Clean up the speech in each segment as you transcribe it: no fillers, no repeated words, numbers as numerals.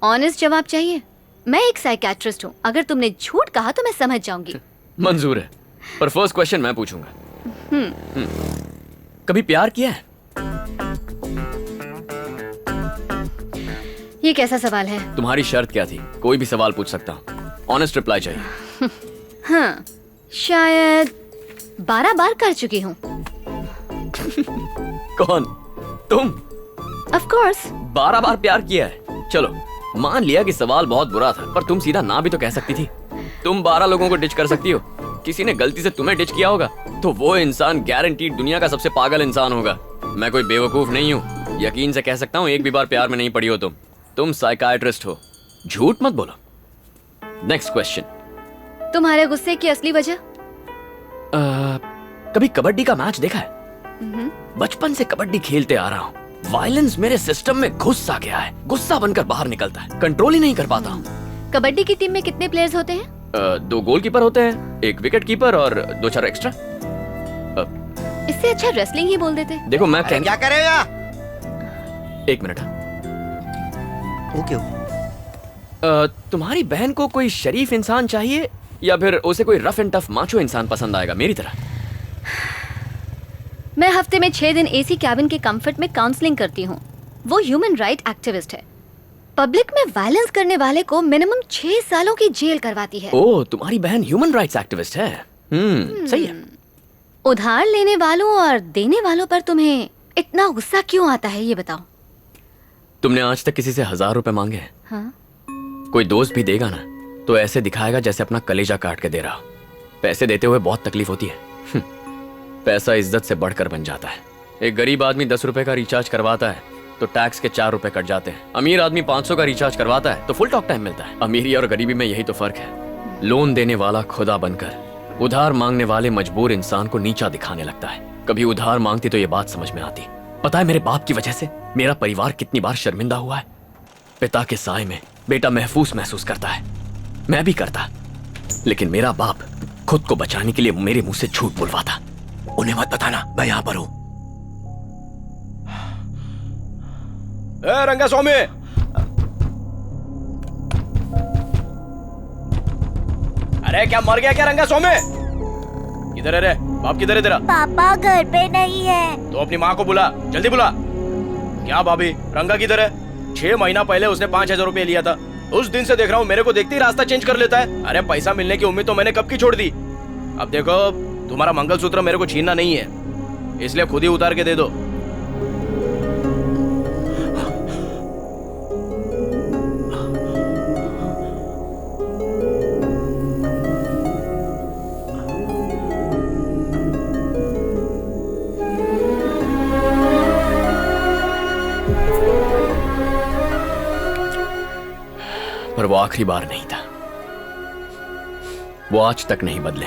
Honest जवाब चाहिए? मैं एक साइकियाट्रिस्ट हूँ, अगर तुमने झूठ कहा तो मैं समझ जाऊंगी। मंजूर है, पर फर्स्ट क्वेश्चन मैं पूछूंगा। कभी प्यार किया है? ये कैसा सवाल है? तुम्हारी शर्त क्या थी? कोई भी सवाल पूछ सकता हूँ, ऑनेस्ट रिप्लाई चाहिए। हाँ, शायद 12 बार कर चुकी हूँ। कौन? तुम? Of course. 12 बार प्यार किया है? चलो मान लिया कि सवाल बहुत बुरा था, पर तुम सीधा ना भी तो कह सकती थी। तुम 12 लोगों को डिच कर सकती हो। किसी ने गलती से तुम्हें डिच किया होगा तो वो इंसान गारंटीड दुनिया का सबसे पागल इंसान होगा। मैं कोई बेवकूफ नहीं हूँ, यकीन से कह सकता हूँ एक भी बार प्यार में नहीं पड़ी हो तुम साइकाइट्रिस्ट हो, झूठ मत बोलो। Next question. तुम्हारे गुस्से की असली वजह? कभी कबड्डी का मैच देखा है? बचपन से कबड्डी खेलते आ रहा हूँ, वायलेंस मेरे सिस्टम में घुस सा गया है, गुस्सा बनकर बाहर निकलता है, कंट्रोल ही नहीं कर पाता हूँ। कबड्डी की टीम में कितने प्लेयर्स होते हैं? 2 गोलकीपर होते हैं, 1 विकेट कीपर और 2-4 एक्स्ट्रा। इससे अच्छा रेसलिंग ही बोल देते। देखो मैं क्या कर रहे हो यार? 1 मिनट। ओके। तुम्हारी बहन को कोई शरीफ इंसान चाहिए या फिर उसे कोई रफ एंड टफ माचो इंसान पसंद आएगा मेरी तरह? मैं हफ्ते में 6 दिन एसी कैबिन के कंफर्ट में काउंसलिंग करती हूँ। वो ह्यूमन राइट एक्टिविस्ट है। पब्लिक में वायलेंस करने वाले को मिनिमम 6 सालों की जेल करवाती है। ओह, तुम्हारी बहन ह्यूमन राइट्स एक्टिविस्ट है। सही है। उधार लेने वालों और देने वालों पर तुम्हें इतना गुस्सा क्यों आता है, ये बताओ। तुमने आज तक किसी से 1000 रुपए मांगे हैं? हाँ? कोई दोस्त भी देगा ना तो ऐसे दिखाएगा जैसे अपना कलेजा काट के दे रहा हो। पैसे देते हुए बहुत तकलीफ होती है। पैसा इज्जत से बढ़कर बन जाता है। एक गरीब आदमी 10 रुपए का रिचार्ज करवाता है तो टैक्स के 4 रुपए कट जाते हैं। अमीर आदमी 500 का रिचार्ज करवाता है तो फुल टॉक टाइम मिलता है। अमीरी और गरीबी में यही तो फर्क है। लोन देने वाला खुदा बनकर उधार मांगने वाले मजबूर इंसान को नीचा दिखाने लगता है। कभी उधार मांगती तो ये बात समझ में आती। पता है मेरे बाप की वजह से मेरा परिवार कितनी बार शर्मिंदा हुआ है। पिता के साए में बेटा महफूज महसूस करता है, मैं भी करता, लेकिन मेरा बाप खुद को बचाने के लिए मेरे मुंह से झूठ बुलवाता। उन्हें मत बताना मैं यहां पर हूं। रंगा स्वामी, अरे क्या मर गया क्या रंगा स्वामी? किधर है रे? बाप किधर है तेरा? पापा घर पे नहीं है। तो अपनी माँ को बुला, जल्दी बुला। क्या भाभी, रंगा किधर है? 6 महीना पहले उसने 5000 रुपए लिया था। उस दिन से देख रहा हूँ मेरे को देखते ही रास्ता चेंज कर लेता है। अरे पैसा मिलने की उम्मीद तो मैंने कब की छोड़ दी। अब देखो, तुम्हारा मंगलसूत्र मेरे को छीनना नहीं है, इसलिए खुद ही उतार के दे दो। पर वो आखिरी बार नहीं था, वो आज तक नहीं बदले।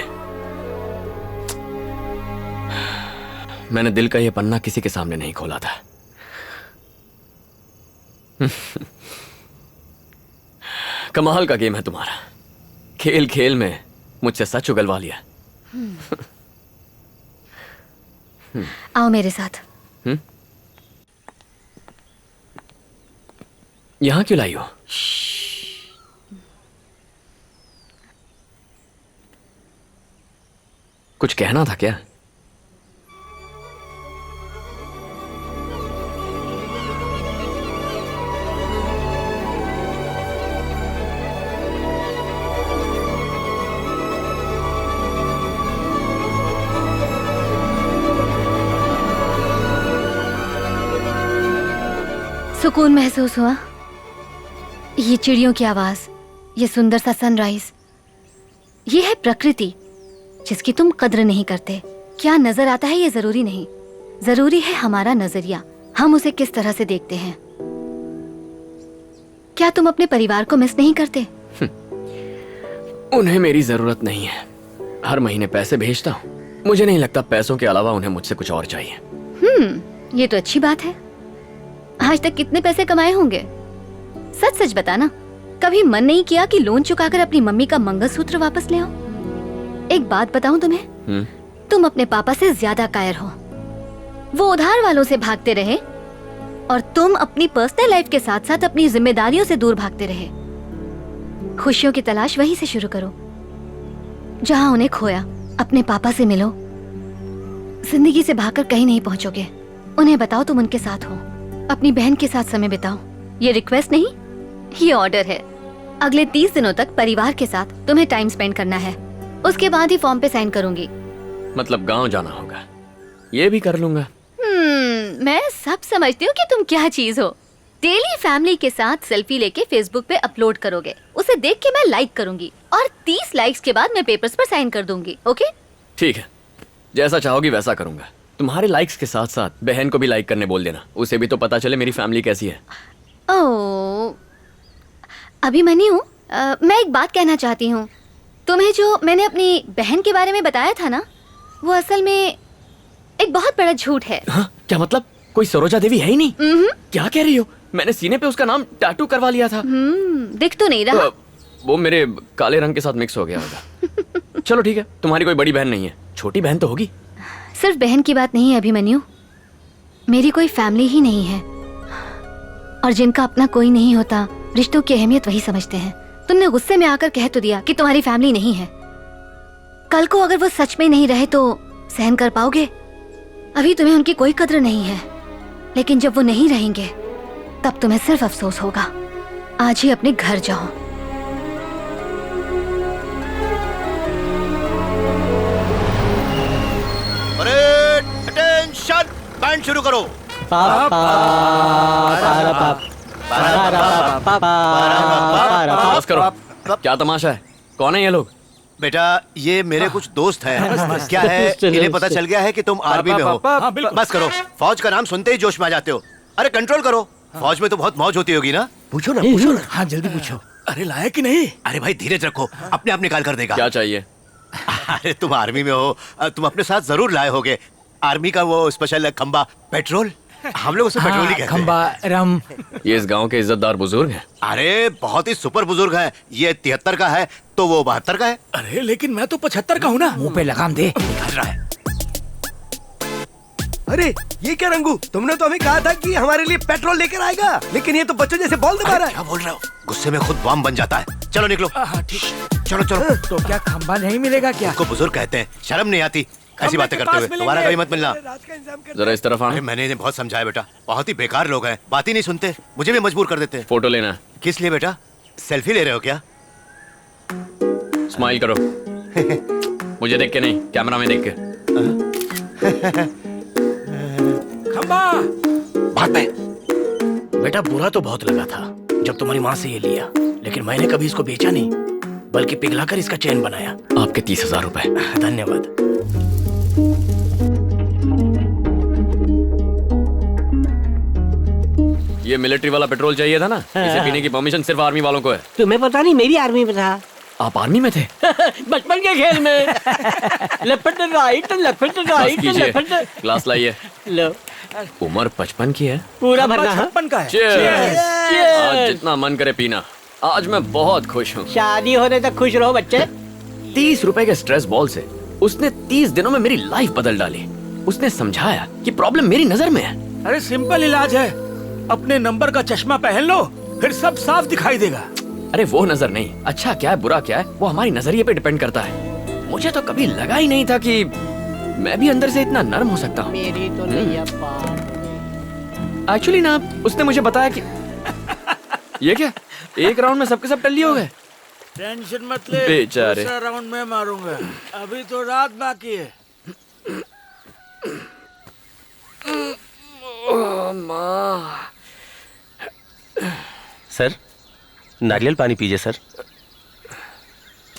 मैंने दिल का ये पन्ना किसी के सामने नहीं खोला था। कमाल का गेम है तुम्हारा, खेल खेल में मुझसे सच उगलवा लिया। आओ मेरे साथ। यहां क्यों लाई हो? कुछ कहना था क्या? सुकून महसूस हुआ? ये चिड़ियों की आवाज, ये सुंदर सा सनराइज, ये है प्रकृति जिसकी तुम कद्र नहीं करते। क्या नजर आता है ये जरूरी नहीं, जरूरी है हमारा नजरिया, हम उसे किस तरह से देखते हैं। क्या तुम अपने परिवार को मिस नहीं करते? उन्हें मेरी जरूरत नहीं है, हर महीने पैसे भेजता हूँ। मुझे नहीं लगता पैसों के अलावा उन्हें मुझसे कुछ और चाहिए। ये तो अच्छी बात है। आज तक कितने पैसे कमाए होंगे? सच सच बताना, कभी मन नहीं किया कि लोन चुकाकर अपनी मम्मी का मंगलसूत्र वापस ले आओ? एक बात बताऊं तुम्हें, तुम अपने पापा से ज्यादा कायर हो। वो उधार वालों से भागते रहे और तुम अपनी पर्सनल लाइफ के साथ साथ अपनी जिम्मेदारियों से दूर भागते रहे। खुशियों की तलाश वहीं से शुरू करो जहां उन्हें खोया। अपने पापा से मिलो। जिंदगी से भागकर कहीं नहीं पहुंचोगे। उन्हें बताओ तुम उनके साथ हो। अपनी बहन के साथ समय बिताओ। ये रिक्वेस्ट नहीं, ये ऑर्डर है। अगले 30 दिनों तक परिवार के साथ तुम्हें टाइम स्पेंड करना है। उसके बाद ही फॉर्म पे साइन करूंगी। मतलब गांव जाना होगा। ये भी कर लूंगा। मैं सब समझती हूँ कि तुम क्या चीज हो। डेली फैमिली के साथ सेल्फी लेके फेसबुक पे अपलोड करोगे। उसे देख के मैं लाइक करूंगी और 30 लाइक्स के बाद मैं पेपर्स पर साइन कर दूंगी। ओके? ठीक है, जैसा चाहोगी वैसा करूंगा। तुम्हारे लाइक्स के साथ साथ बहन को भी लाइक करने बोल देना। उसे भी तो पता चले मेरी फैमिली कैसी है। ओह, अभिमन्यु, मैं एक बात कहना चाहती हूँ। तुम्हें जो मैंने अपनी बहन के बारे में बताया था ना, वो असल में एक बहुत बड़ा झूठ है। हाँ? क्या मतलब? कोई सरोजा देवी है ही नहीं? क्या कह रही हो? मैंने सीने पे उसका नाम टैटू करवा लिया था। दिख तो नहीं रहा। वो मेरे काले रंग के साथ मिक्स हो गया होगा। चलो ठीक है, तुम्हारी कोई बड़ी बहन नहीं है, छोटी बहन तो होगी। सिर्फ बहन की बात नहीं है अभिमन्यु, मेरी कोई फैमिली ही नहीं है। और जिनका अपना कोई नहीं होता, रिश्तों की अहमियत वही समझते हैं। तुमने गुस्से में आकर कह तो दिया कि तुम्हारी फैमिली नहीं है। कल को अगर वो सच में नहीं रहे तो सहन कर पाओगे? अभी तुम्हें उनकी कोई कद्र नहीं है, लेकिन जब वो नहीं रहेंगे तब तुम्हें सिर्फ अफसोस होगा। आज ही अपने घर जाओ। अरे अटेंशन, बैंड शुरू करो। बस करो। क्या तमाशा है? कौन है ये लोग? बेटा, ये मेरे कुछ दोस्त हैं। क्या है, इन्हें पता चल गया है कि तुम आर्मी में हो। बस करो, फौज का नाम सुनते ही जोश में आ जाते हो। अरे कंट्रोल करो, फौज में तो बहुत मौज होती होगी ना। पूछो ना, पूछो ना। हाँ जल्दी पूछो। अरे लाया कि नहीं? अरे भाई धीरज रखो, अपने आप निकाल कर देगा। क्या चाहिए? अरे तुम आर्मी में हो, तुम अपने साथ जरूर लाए होगे आर्मी का वो स्पेशल खंबा पेट्रोल। हम लोग उसे पेट्रोल ही कहते हैं। खंबा रम। ये इस गांव के इज्जतदार बुजुर्ग हैं। अरे बहुत ही सुपर बुजुर्ग है। ये 73 का है तो वो 72 का है। अरे लेकिन मैं तो 75 का हूँ ना। मुंह पे लगाम दे। निकाल रहा है। अरे ये क्या रंगू, तुमने तो हमें कहा था कि हमारे लिए पेट्रोल लेकर आएगा, लेकिन ये तो बच्चों जैसे बॉल दबा रहा है। क्या बोल रहे हो? गुस्से में खुद बम बन जाता है। चलो निकलो। हाँ ठीक। चलो चलो। तो क्या खंबा नहीं मिलेगा क्या? को बुजुर्ग कहते हैं, शर्म नहीं आती ऐसी बातें करते हुए। तुम्हारा कभी मत मिलना। जरा इस तरफ अरे आना। मैंने इन्हें बहुत समझाया बेटा, बहुत ही बेकार लोग हैं, बात ही नहीं सुनते, मुझे भी मजबूर कर देते हैं। फोटो लेना है। किस लिए बेटा? सेल्फी ले रहे हो क्या? स्माइल करो। मुझे देख के नहीं, कैमरा में देख के। खंबा। बात में बेटा बुरा तो बहुत लगा था जब तुम्हारी माँ से ये लिया, लेकिन मैंने कभी इसको बेचा नहीं, बल्कि पिघलाकर इसका चैन बनाया। आपके 30,000 रुपए। धन्यवाद। ये मिलिट्री वाला पेट्रोल चाहिए था ना? इसे पीने की परमिशन सिर्फ आर्मी वालों को है। तुम्हें पता नहीं, मेरी आर्मी में था। आप आर्मी में थे? बचपन के खेल में। लेफ्ट राइट, लेफ्ट बस राइट, कीजिए, लेफ्ट। ग्लास लाइए। लो, उम्र 55 की है। पूरा भरना है। 56 का है। Cheers! आज जितना मन करे पीना। आज मैं बहुत खुश हूँ। शादी होने तक खुश रहो बच्चे। 30 रुपए के स्ट्रेस बॉल से उसने 30 दिनों में मेरी लाइफ बदल डाली। उसने समझाया कि प्रॉब्लम मेरी नजर में है। अरे सिंपल इलाज है, अपने नंबर का चश्मा पहन लो, फिर सब साफ दिखाई देगा। अरे वो नजर नहीं, अच्छा क्या है बुरा क्या है वो हमारी नजरिए पे डिपेंड करता है। मुझे तो कभी लगा ही नहीं था कि मैं भी अंदर से इतना नर्म हो सकता हूँ। मेरी तो नैया पार। एक्चुअली ना, उसने मुझे बताया कि ये क्या, एक राउंड में सबके सब टल्ली हो गए। टेंशन मत ले, बेचारे। दूसरा राउंड में मारूंगा। अभी तो रात बाकी है। सर, नारियल पानी पीजिए सर।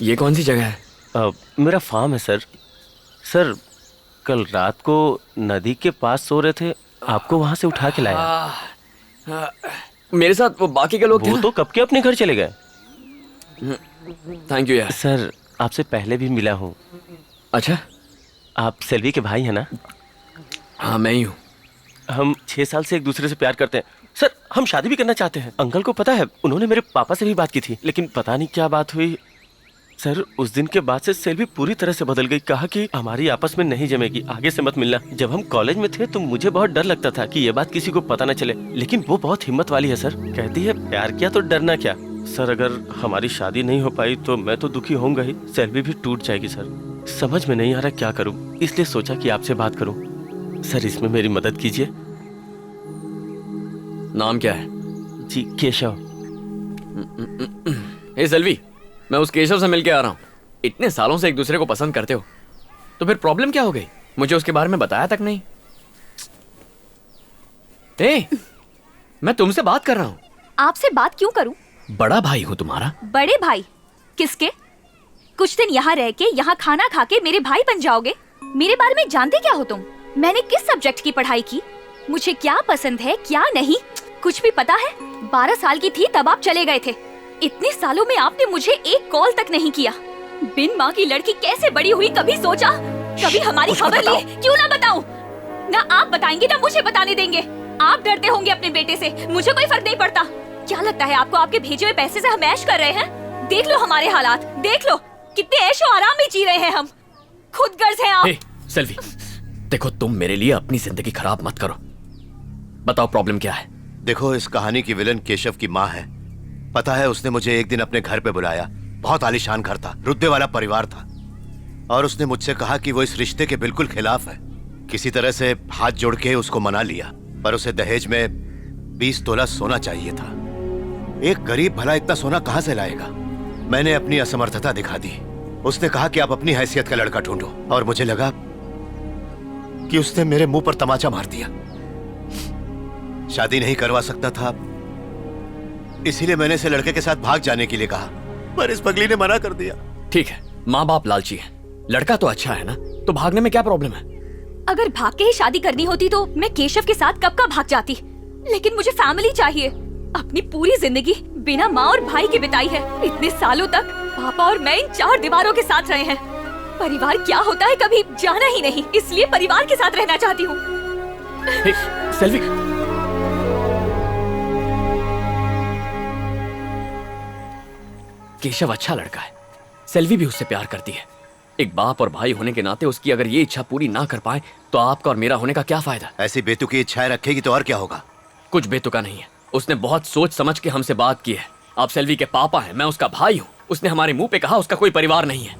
ये कौन सी जगह है? मेरा फार्म है सर। सर, कल रात को नदी के पास सो रहे थे, आपको वहां से उठा के लाया। मेरे साथ वो बाकी के लोग थे वो ना? तो कब के अपने घर चले गए। थैंक यू यार। सर, आपसे पहले भी मिला हूँ। अच्छा, आप सेल्वी के भाई हैं ना? हाँ मैं ही हूँ। हम 6 साल से एक दूसरे से प्यार करते हैं। सर, हम शादी भी करना चाहते हैं। अंकल को पता है, उन्होंने मेरे पापा से भी बात की थी, लेकिन पता नहीं क्या बात हुई, सर उस दिन के बाद से सेल्वी पूरी तरह से बदल गई। कहा कि हमारी आपस में नहीं जमेगी, आगे से मत मिलना। जब हम कॉलेज में थे तो मुझे बहुत डर लगता था कि ये बात किसी को पता न चले, लेकिन वो बहुत हिम्मत वाली है सर। कहती है प्यार किया तो डरना क्या। सर अगर हमारी शादी नहीं हो पाई तो मैं तो दुखी होऊंगा ही, सेल्वी भी टूट जाएगी सर। समझ में नहीं आ रहा क्या करूं, इसलिए सोचा कि आपसे बात करूं। सर इसमें मेरी मदद कीजिए। नाम क्या है? जी केशव। हे सेल्वी, मैं उस केशव से मिलके आ रहा हूँ। इतने सालों से एक दूसरे को पसंद करते हो तो फिर प्रॉब्लम क्या हो गई? मुझे उसके बारे में बताया तक नहीं। ए, मैं तुमसे बात कर रहा हूँ। आपसे बात क्यों करूं? बड़ा भाई हूँ तुम्हारा। बड़े भाई? किसके? कुछ दिन यहाँ रह के, यहाँ खाना खा के मेरे भाई बन जाओगे? मेरे बारे में जानते क्या हो तुम? मैंने किस सब्जेक्ट की पढ़ाई की, मुझे क्या पसंद है क्या नहीं, कुछ भी पता है? 12 साल की थी तब आप चले गए थे। इतने सालों में आपने मुझे एक कॉल तक नहीं किया। बिन माँ की लड़की कैसे बड़ी हुई, कभी सोचा? कभी हमारी खबर ली? क्यों ना बताऊं? ना आप बताएंगे ना मुझे बताने देंगे। आप डरते होंगे अपने बेटे से, मुझे कोई फर्क नहीं पड़ता। क्या लगता है आपको आपके भेजे हुए पैसे से हम ऐश कर रहे हैं? देख लो हमारे हालात, देख लो कितने ऐशो आराम में जी रहे हैं हम। खुद गर्ज हैं आप। सेल्वी, देखो तुम मेरे लिए अपनी जिंदगी खराब मत करो। बताओ प्रॉब्लम क्या है? देखो इस कहानी की विलन केशव की माँ है। पता है उसने मुझे एक दिन अपने घर पे बुलाया। बहुत आलीशान घर था, रुतबे वाला परिवार था, और उसने मुझसे कहा कि वो इस रिश्ते के बिल्कुल खिलाफ है। किसी तरह से हाथ जोड़ के उसको मना लिया, पर उसे दहेज में 20 तोला सोना चाहिए था। एक गरीब भला इतना सोना कहां से लाएगा? मैंने अपनी असमर्थता दिखा दी। उसने कहा कि आप अपनी हैसियत का लड़का ढूंढो, और मुझे लगा कि उसने मेरे मुंह पर तमाचा मार दिया। शादी नहीं करवा सकता था, इसीलिए मैंने इसे लड़के के साथ भाग जाने के लिए कहा, पर इस पगली ने मना कर दिया। ठीक है, माँ बाप लालची है, लड़का तो अच्छा है ना, तो भागने में क्या प्रॉब्लम है? अगर भाग के ही शादी करनी होती तो मैं केशव के साथ कब का भाग जाती, लेकिन मुझे फैमिली चाहिए। अपनी पूरी जिंदगी बिना माँ और भाई के बिताई है। इतने सालों तक पापा और मैं इन 4 दीवारों के साथ रहे हैं। परिवार क्या होता है कभी जाना ही नहीं, इसलिए परिवार के साथ रहना चाहती हूँ। सेल्वी, केशव अच्छा लड़का है, सेल्वी भी उससे प्यार करती है। एक बाप और भाई होने के नाते उसकी अगर ये इच्छा पूरी ना कर पाए तो आपका और मेरा होने का क्या फायदा? ऐसी बेतुकी इच्छाएं रखेगी तो और क्या होगा? कुछ बेतुका नहीं है, उसने बहुत सोच समझ के हमसे बात की है। आप सेल्वी के पापा हैं, मैं उसका भाई हूँ। उसने हमारे मुंह पे कहा उसका कोई परिवार नहीं है।